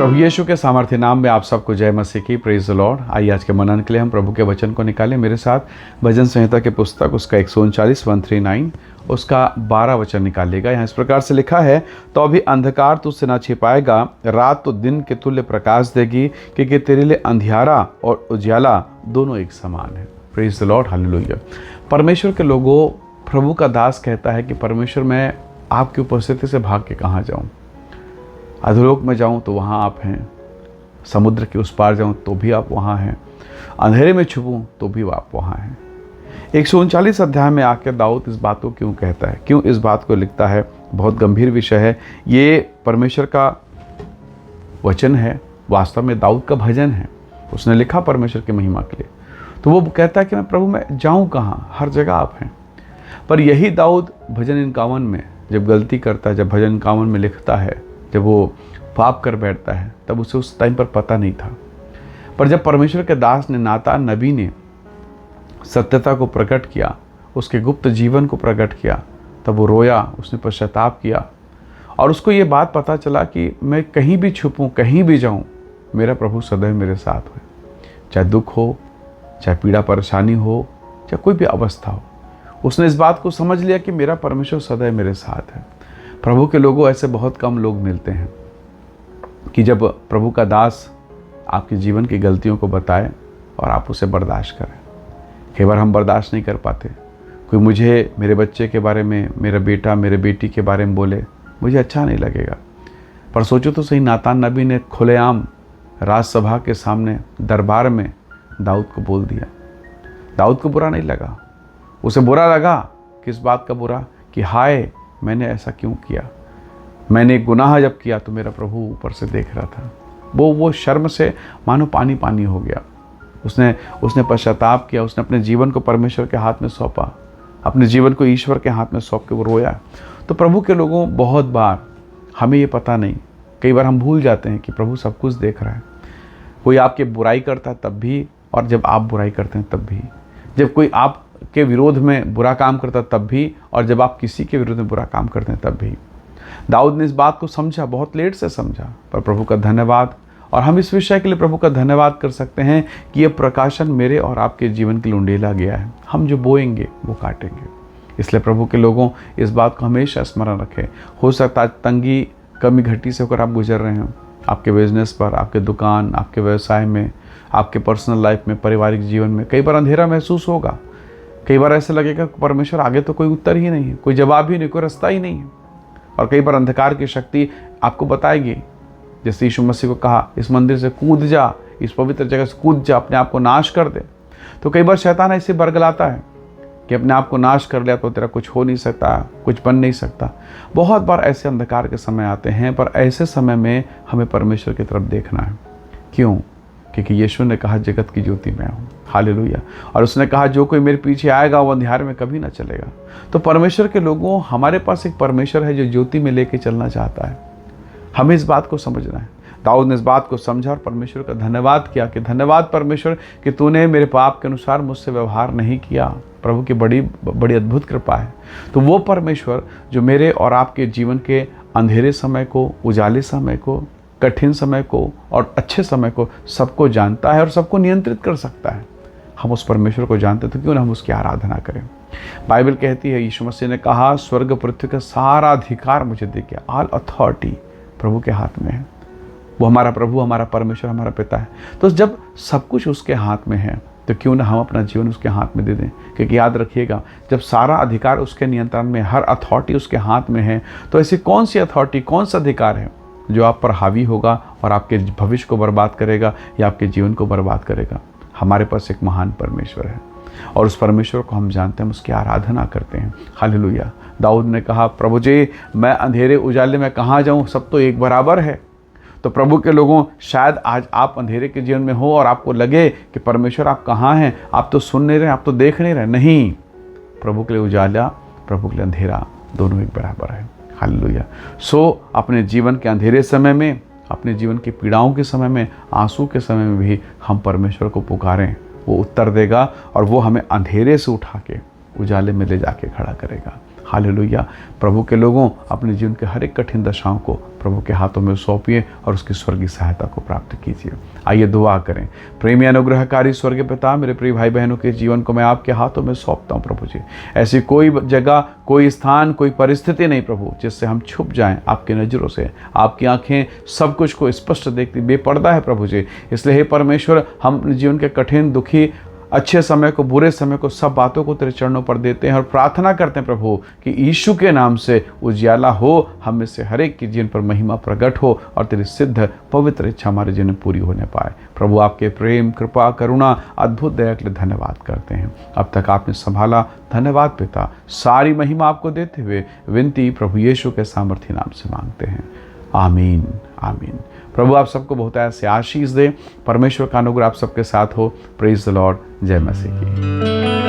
प्रभु यीशु के सामर्थ्य नाम में आप सबको जय मसीह की। Praise the Lord. आइए आज के मनन के लिए हम प्रभु के वचन को निकालें। मेरे साथ भजन संहिता के पुस्तक उसका 139 उसका 12 वचन निकालिएगा। यहाँ इस प्रकार से लिखा है, तो अभी अंधकार तुझसे ना छिपाएगा, रात तो दिन के तुल्य प्रकाश देगी, क्योंकि तेरे लिए अंधियारा और उजियाला दोनों एक समान है। Praise the Lord, hallelujah. परमेश्वर के लोगों, प्रभु का दास कहता है कि परमेश्वर, मैं आपकी उपस्थिति से भाग के कहाँ जाऊँ। अधोलोक में जाऊं तो वहाँ आप हैं, समुद्र के उस पार जाऊं तो भी आप वहाँ हैं, अंधेरे में छुपूं तो भी आप वहाँ हैं। 139 अध्याय में आकर दाऊद इस बात को क्यों कहता है, क्यों इस बात को लिखता है, बहुत गंभीर विषय है। ये परमेश्वर का वचन है, वास्तव में दाऊद का भजन है। उसने लिखा परमेश्वर की महिमा के लिए। तो वो कहता है कि मैं प्रभु, मैं जाऊँ कहाँ, हर जगह आप हैं। पर यही दाऊद भजन 51 में जब गलती करता है, जब भजन 51 में लिखता है, जब वो पाप कर बैठता है, तब उसे उस टाइम पर पता नहीं था। पर जब परमेश्वर के दास ने, नातान नबी ने सत्यता को प्रकट किया, उसके गुप्त जीवन को प्रकट किया, तब वो रोया, उसने पश्चाताप किया और उसको ये बात पता चला कि मैं कहीं भी छुपूं, कहीं भी जाऊं, मेरा प्रभु सदैव मेरे साथ हो। चाहे दुख हो, चाहे पीड़ा परेशानी हो, चाहे कोई भी अवस्था हो, उसने इस बात को समझ लिया कि मेरा परमेश्वर सदैव मेरे साथ है। प्रभु के लोगों, ऐसे बहुत कम लोग मिलते हैं कि जब प्रभु का दास आपके जीवन की गलतियों को बताए और आप उसे बर्दाश्त करें। कई बार हम बर्दाश्त नहीं कर पाते। कोई मुझे, मेरे बच्चे के बारे में, मेरा बेटा, मेरे बेटी के बारे में बोले, मुझे अच्छा नहीं लगेगा। पर सोचो तो सही, नातान नबी ने खुलेआम राजसभा के सामने दरबार में दाऊद को बोल दिया। दाऊद को बुरा नहीं लगा। उसे बुरा लगा, किस बात का बुरा, कि हाय, मैंने ऐसा क्यों किया। मैंने एक गुनाह जब किया तो मेरा प्रभु ऊपर से देख रहा था। वो शर्म से मानो पानी पानी हो गया। उसने पश्चाताप किया। उसने अपने जीवन को परमेश्वर के हाथ में सौंपा, अपने जीवन को ईश्वर के हाथ में सौंप के वो रोया। तो प्रभु के लोगों, बहुत बार हमें ये पता नहीं, कई बार हम भूल जाते हैं कि प्रभु सब कुछ देख रहा है। कोई आपकी बुराई करता है तब भी, और जब आप बुराई करते हैं तब भी। जब कोई आपके विरोध में बुरा काम करता है तब भी, और जब आप किसी के विरोध में बुरा काम करते हैं तब भी। दाऊद ने इस बात को समझा, बहुत लेट से समझा, पर प्रभु का धन्यवाद। और हम इस विषय के लिए प्रभु का धन्यवाद कर सकते हैं कि यह प्रकाशन मेरे और आपके जीवन के लिए उंडेला गया है। हम जो बोएंगे वो काटेंगे। इसलिए प्रभु के लोगों, इस बात को हमेशा स्मरण रखें। हो सकता है तंगी, कमी घटी से होकर आप गुजर रहे हो, आपके बिजनेस पर, आपके दुकान, आपके व्यवसाय में, आपके पर्सनल लाइफ में, पारिवारिक जीवन में कई बार अंधेरा महसूस होगा। कई बार ऐसा लगेगा परमेश्वर, आगे तो कोई उत्तर ही नहीं है, कोई जवाब ही नहीं, कोई रास्ता ही नहीं है। और कई बार अंधकार की शक्ति आपको बताएगी, जैसे यीशु मसीह को कहा, इस मंदिर से कूद जा, इस पवित्र जगह से कूद जा, अपने आप को नाश कर दे। तो कई बार शैतान ऐसे बरगलाता है कि अपने आप को नाश कर लिया तो तेरा कुछ हो नहीं सकता, कुछ बन नहीं सकता। बहुत बार ऐसे अंधकार के समय आते हैं, पर ऐसे समय में हमें परमेश्वर की तरफ देखना है। क्यों? क्योंकि यीशु ने कहा, जगत की ज्योति मैं हूँ। हालेलुया। और उसने कहा, जो कोई मेरे पीछे आएगा वो अंधियारे में कभी ना चलेगा। तो परमेश्वर के लोगों, हमारे पास एक परमेश्वर है जो ज्योति में लेके चलना चाहता है। हमें इस बात को समझना है। दाऊद ने इस बात को समझा और परमेश्वर का धन्यवाद किया कि धन्यवाद परमेश्वर कि तूने मेरे पाप के अनुसार मुझसे व्यवहार नहीं किया। प्रभु की बड़ी बड़ी अद्भुत कृपा है। तो वो परमेश्वर जो मेरे और आपके जीवन के अंधेरे समय को, उजाले समय को, कठिन समय को और अच्छे समय को सबको जानता है और सबको नियंत्रित कर सकता है, हम उस परमेश्वर को जानते तो क्यों ना हम उसकी आराधना करें। बाइबल कहती है, यीशु मसीह ने कहा, स्वर्ग पृथ्वी का सारा अधिकार मुझे दे गया। ऑल अथॉरिटी प्रभु के हाथ में है। वो हमारा प्रभु, हमारा परमेश्वर, हमारा पिता है। तो जब सब कुछ उसके हाथ में है तो क्यों ना हम अपना जीवन उसके हाथ में दे दें। क्योंकि याद रखिएगा, जब सारा अधिकार उसके नियंत्रण में, हर अथॉरिटी उसके हाथ में है, तो ऐसी कौन सी अथॉरिटी, कौन सा अधिकार है जो आप पर हावी होगा और आपके भविष्य को बर्बाद करेगा या आपके जीवन को बर्बाद करेगा। हमारे पास एक महान परमेश्वर है और उस परमेश्वर को हम जानते हैं, हम उसकी आराधना करते हैं। हालेलुया। दाऊद ने कहा, प्रभु जी, मैं अंधेरे उजाले में कहाँ जाऊँ, सब तो एक बराबर है। तो प्रभु के लोगों, शायद आज आप अंधेरे के जीवन में हो और आपको लगे कि परमेश्वर आप कहाँ हैं, आप तो सुन नहीं रहे, आप तो देख नहीं रहे। नहीं, प्रभु के लिए उजाला, प्रभु के लिए अंधेरा, दोनों एक बराबर है। हालेलुया। सो अपने जीवन के अंधेरे समय में, अपने जीवन की पीड़ाओं के समय में, आंसू के समय में भी हम परमेश्वर को पुकारें, वो उत्तर देगा और वो हमें अंधेरे से उठा के उजाले में ले जाके खड़ा करेगा। हालेलुया। प्रभु के लोगों, अपने जीवन के हर एक कठिन दशाओं को प्रभु के हाथों में सौंपिए और उसकी स्वर्गीय सहायता को प्राप्त कीजिए। आइए दुआ करें। प्रेमी अनुग्रहकारी स्वर्गीय पिता, मेरे प्रिय भाई बहनों के जीवन को मैं आपके हाथों में सौंपता हूँ प्रभु जी। ऐसी कोई जगह, कोई स्थान, कोई परिस्थिति नहीं प्रभु जिससे हम छुप जाएं आपकी नज़रों से। आपकी आंखें सब कुछ को स्पष्ट देखती, बेपर्दा है प्रभु जी। इसलिए हे परमेश्वर, हम अपने जीवन के कठिन, दुखी, अच्छे समय को, बुरे समय को, सब बातों को तेरे चरणों पर देते हैं और प्रार्थना करते हैं प्रभु कि यीशु के नाम से उजियाला हो, हम में से हर एक की जीवन पर महिमा प्रकट हो और तेरी सिद्ध पवित्र इच्छा हमारे जीवन में पूरी होने पाए। प्रभु आपके प्रेम, कृपा, करुणा, अद्भुत दया के लिए धन्यवाद करते हैं। अब तक आपने संभाला, धन्यवाद पिता। सारी महिमा आपको देते हुए विनती प्रभु यीशु के सामर्थी नाम से मांगते हैं, आमीन आमीन। प्रभु आप सबको बहुत ऐसे आशीष दे। परमेश्वर का अनुग्रह आप सबके साथ हो। Praise the Lord. जय मसीह की।